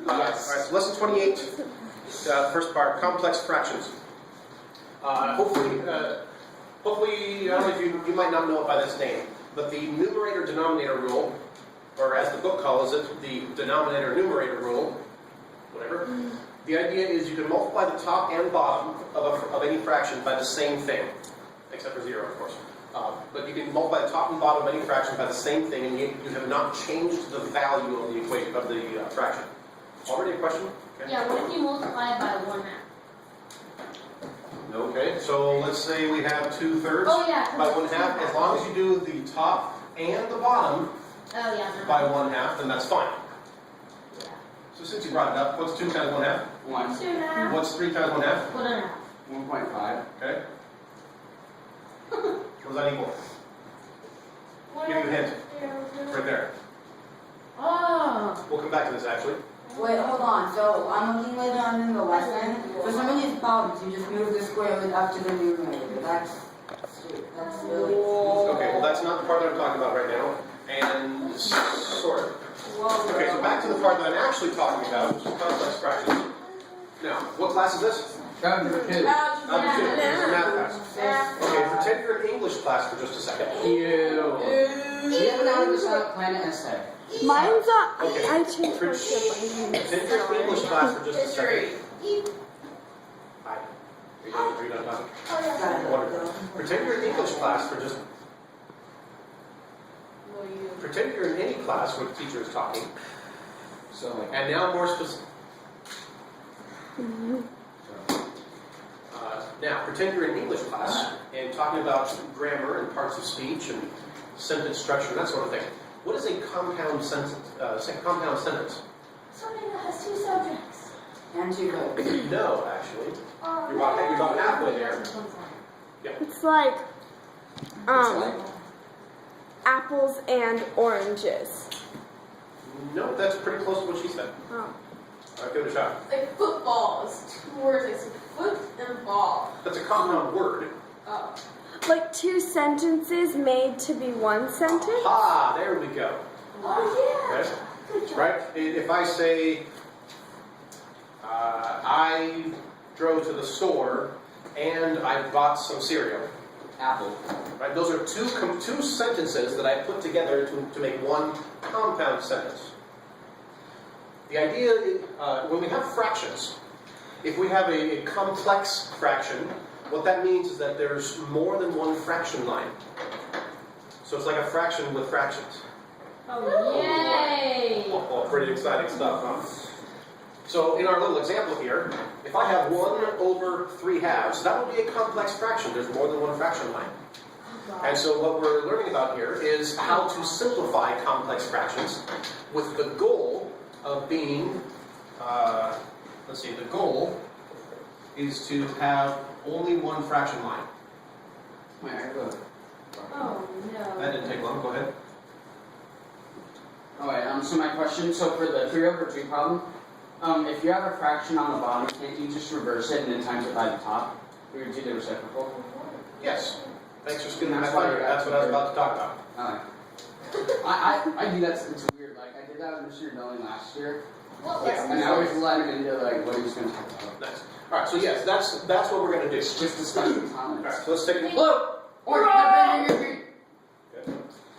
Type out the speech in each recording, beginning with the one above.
All right, so lesson 28, first part, complex fractions. Hopefully, I don't know if you might not know it by this name, but the numerator-denominator rule, or as the book calls it, the denominator-numerator rule, whatever. The idea is you can multiply the top and bottom of any fraction by the same thing, except for 0, of course. But you can multiply the top and bottom of any fraction by the same thing, and you have not changed the value of the equation of the fraction. Already a question? Okay. Yeah, what if you multiply it by 1/2? Okay, so let's say we have 2/3 by 1/2. As long as you do the top and the bottom by 1/2, then that's fine. Yeah. So since you brought it up, what's 2 times 1/2? 1. 2.5. What's 3 times 1/2? 1.5. 1.5. Okay. What does that equal? Give you a hint. Right there. Oh. We'll come back to this actually. Wait, hold on. So I'm looking later on in the lesson. For some of these problems, you just move the square root up to the numerator. That's really. Okay, well that's not the part that I'm talking about right now. And sort of. Okay, so back to the part that I'm actually talking about, which is complex fractions. Now, what class is this? Algebra 2. Algebra 2. This is a math class. Okay, pretend you're in English class for just a second. Do you have an Out of the Silent Planet essay? Mine's on. Okay. I changed my Pretend you're in English class for just a second. Hi. Are you done talking? Wonderful. Pretend you're in English class for just... Pretend you're in any class where the teacher is talking. So, like, And now more specific. Now, pretend you're in English class and talking about grammar and parts of speech and sentence structure and that sort of thing. What is a compound sentence? Compound sentence? Something that has 2 subjects. And 2 verbs. No, actually. You're about halfway there. Yeah. It's like apples and oranges. No, that's pretty close to what she said. Oh. All right, give it a shot. Like football is 2 words. It's foot and ball. That's a compound word. Oh. Like 2 sentences made to be 1 sentence? Ah, there we go. Oh yeah. Okay. Good job. Right? If I say, I drove to the store and I bought some cereal. apple. Right? Those are two sentences that I put together to make one compound sentence. The idea is, when we have fractions, if we have a complex fraction, what that means is that there's more than one fraction line. So it's like a fraction with fractions. Oh, yay! Oh, pretty exciting stuff, huh? So in our little example here, if I have 1/3, that would be a complex fraction. There's more than one fraction line. And so what we're learning about here is how to simplify complex fractions with the goal of being, the goal is to have only one fraction line. Wait, I go. Oh, no. That didn't take long, go ahead. Alright, so my question, so for the 3/3 problem, if you have a fraction on the bottom, can't you just reverse it and then times it by the top? We would do the reciprocal. Yes. Thanks for skipping that part. That's what I was about to talk about. I do that, it's weird, like I did that with Mr. Knowing last year, What Yeah, lesson and is I always this? let him into like what he was going to talk about. Nice. All right, so yes, that's what we're going to do. Just discuss the All comments. right, so let's take a Look! Okay.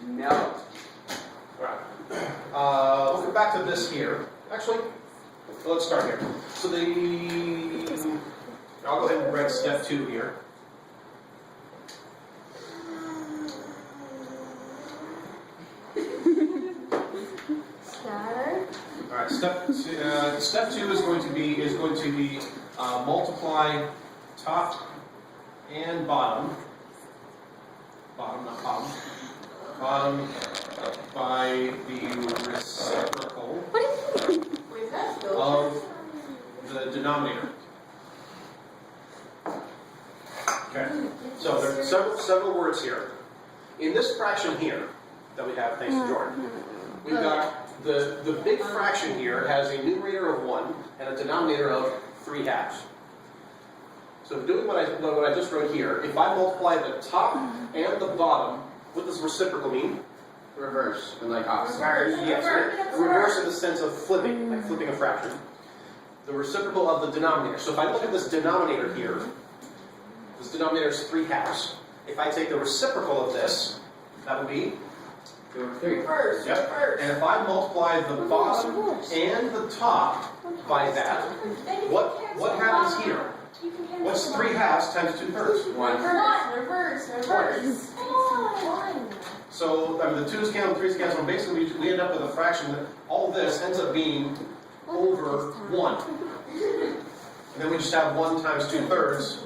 No. All right. We'll get back to this here. Actually, let's start here. So I'll go ahead and write step 2 here. Start. All right, step 2 is going to be multiply top and bottom. Bottom, not bottom. Bottom by the reciprocal Wait, that's good. of the denominator. Okay, so there are several words here. In this fraction here that we have, thanks to Jordan, we've got the big fraction here has a numerator of 1 and a denominator of 3/2. So doing what I just wrote here, if I multiply the top and the bottom, what does reciprocal mean? Reverse, or like opposite. Yes, reverse in the sense of flipping, like flipping a fraction. The reciprocal of the denominator. So if I look at this denominator here, this denominator is 3/2. If I take the reciprocal of this, that would be 2/3. Reverse. Yep. Reverse. And if I multiply the bottom and the top by that, what happens here? What's 3/2 times 2/3? 1. Reverse. Reverse. So, I mean, the 2's cancel, the 3's cancel, and basically we end up with a fraction that all this ends up being over 1. And then we just have 1 times 2/3.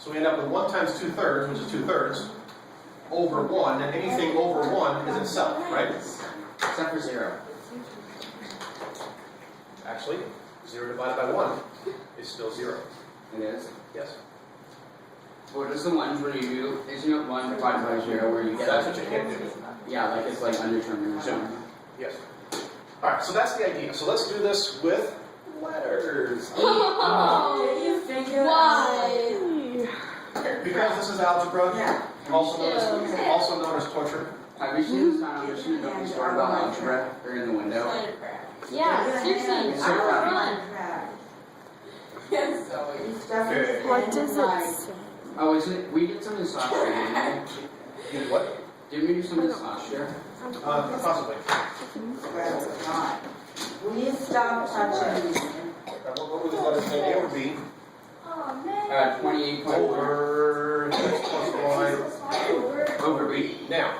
So we end up with 1 times 2/3, which is 2/3, over 1, and anything over 1 is itself, right? Except for 0. Actually, 0 divided by 1 is still 0. It is. Yes. What is the ones where you do, isn't it 1 divided by 0 where you get That's what you can't do. Yeah, like it's like undetermined or something. Yes. Alright, so that's the idea. So let's do this with letters. Did you figure out? Why? Because this is algebra, Yeah. also known as torture. Have you seen this on a mission don't be smart about algebra? Or in the window? Yeah, seriously. So funny. Yes. What does it say? Oh, isn't it? We did something last year, didn't we? In what? Didn't we do something last year? Possibly. Please stop touching me. What would the letter say? It would be 28.4 over x plus y. over B. Now,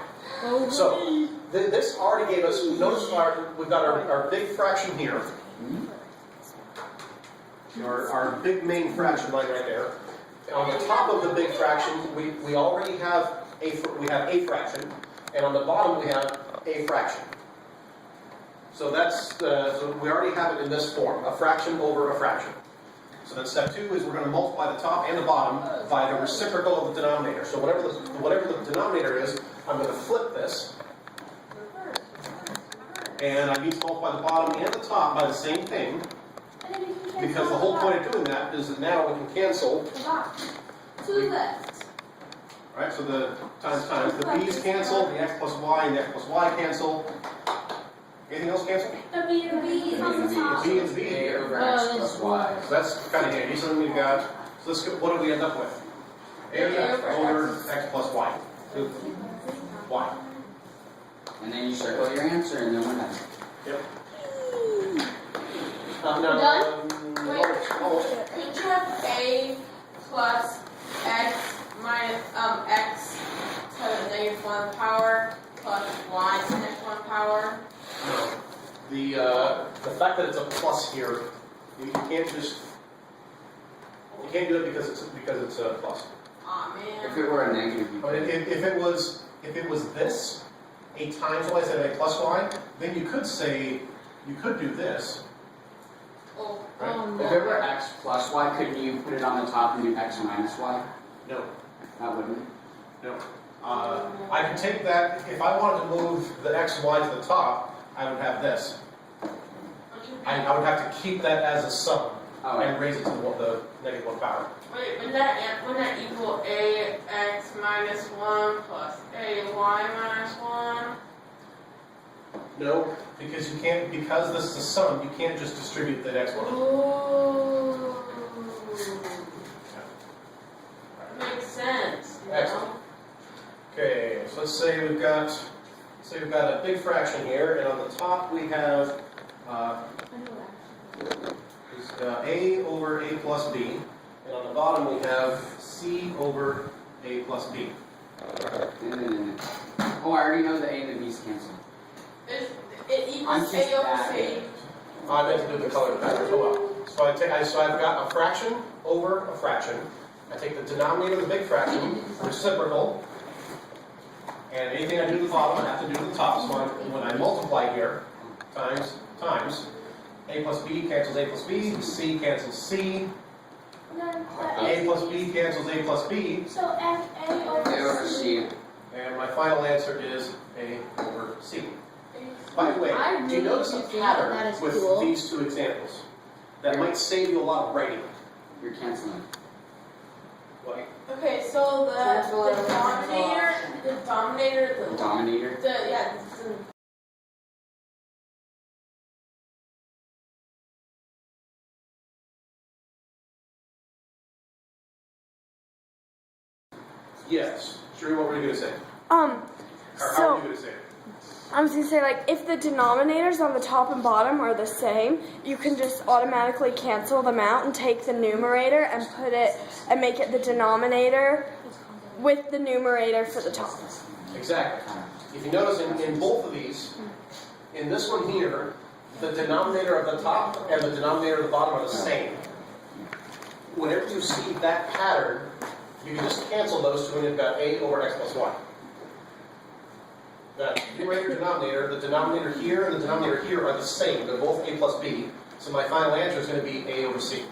so this already gave us, notice we've got our big fraction here. Our big main fraction line right there. On the top of the big fraction, we already have a fraction, and on the bottom we have a fraction. So that's so we already have it in this form: a fraction over a fraction. So then step 2 is we're going to multiply the top and the bottom by the reciprocal of the denominator. So whatever the denominator is, I'm going to flip this, and I need to multiply the bottom and the top by the same thing. Because the whole point of doing that is that now we can cancel. To the left. Right, so the times, the b's cancel, the x plus y and the x plus y cancel. Anything else cancel? The B and B. The b and the b A here. over X plus Y. So that's kind of handy. So then we've got, so let's go, what do we end up with? A over x plus y. Y. And then you circle your answer and then we're done. Yep. Done? Almost. Could you have A plus X minus X to the negative 1 power plus Y to the negative 1 power? No. The fact that it's a plus here, you can't just, you can't do it because it's a plus. Aw, If man. it were a negative, you I mean, could. if it was this, a times y instead of a plus y, then you could do this. Oh, If it were X plus Y, couldn't you put it on the top and do X minus Y? No, That wouldn't. no. I could take that, if I wanted to move the x and y to the top, I would have this. I would have to keep that as a sum Oh, and raise it to the negative 1 power. Wait, wouldn't that equal AX minus 1 plus AY minus 1? No, because you can't, because this is a sum, you can't just distribute the next one. Ooh. Makes sense. You know? Excellent. Okay, so let's say we've got a big fraction here, and on the top we have a over a plus b, and on the bottom we have c over a plus b. Oh, I already know the A and the B's cancel. It I'm equals just A over bad. C. I meant to do the color pattern. Oh well. So I've got a fraction over a fraction. I take the denominator of the big fraction, reciprocal, and anything I do to the bottom, I have to do to the top. So when I multiply here, times, a plus b cancels a plus b, c cancels c, a plus b cancels a plus b, So F A A over over C. and my final answer is a over c. By the way, do you notice a pattern with these two examples that might save you a lot of writing? You're canceling. What? Okay, so the denominator, Denominator? the Yes. Sherry, what were you going to say? Or how So were you going to say it? I was gonna say, like, if the denominators on the top and bottom are the same, you can just automatically cancel them out and take the numerator and put it and make it the denominator with the numerator for the top. Exactly. If you notice in both of these, in this one here, the denominator of the top and the denominator of the bottom are the same. Whenever you see that pattern, you can just cancel those two and you've got a over x plus y. The numerator, denominator, the denominator here and the denominator here are the same. They're both a plus b. So my final answer is going to be a over c.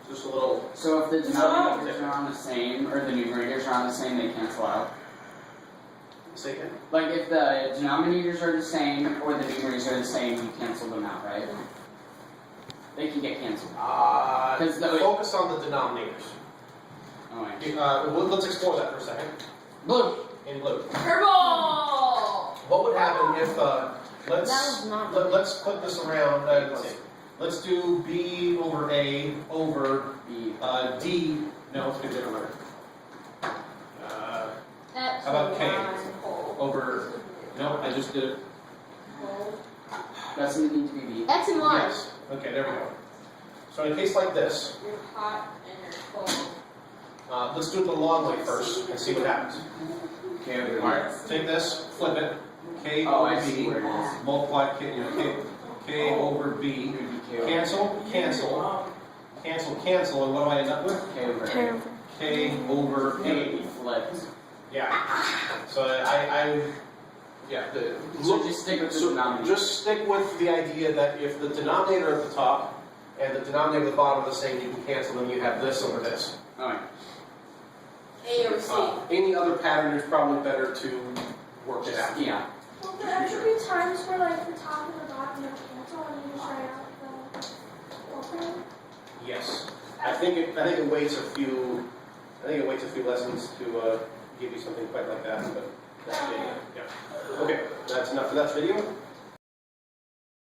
Just a little... So if the denominators are on the same, or the numerators are on the same, they cancel out? Say again? Like if the denominators are the same, or the numerators are the same, you cancel them out, right? They can get canceled. Focus on the denominators. Oh, wait. Let's explore that for a second. Blue! In blue. Purple! What would happen if, let's put this around, let's do b over a over B. d, no, let's do a different letter. How about k over, no, I just did it. Doesn't need to be B. X and Y. Yes, okay, there we go. So in a case like this, You're hot and you're cold. let's do it the long way first and see what happens. K over B. Alright, take this, flip it, k Oh, I over see b, where it is. multiply k over b, cancel, cancel, cancel, cancel, and what do I end up with? K over K A. over. K over K a. flipped. Yeah. So I So just stick with the denominator. just stick with the idea that if the denominator at the top and the denominator at the bottom are the same, you can cancel them. You have this over this. Alright. A over C. Any other pattern is probably better to work it out. Yeah. Will there ever be times where, like, the top and the bottom are cancel and you just write out the opening? Yes. I think it waits a few lessons to give you something quite like that. But that's the idea. Yeah. Okay. That's enough for that video.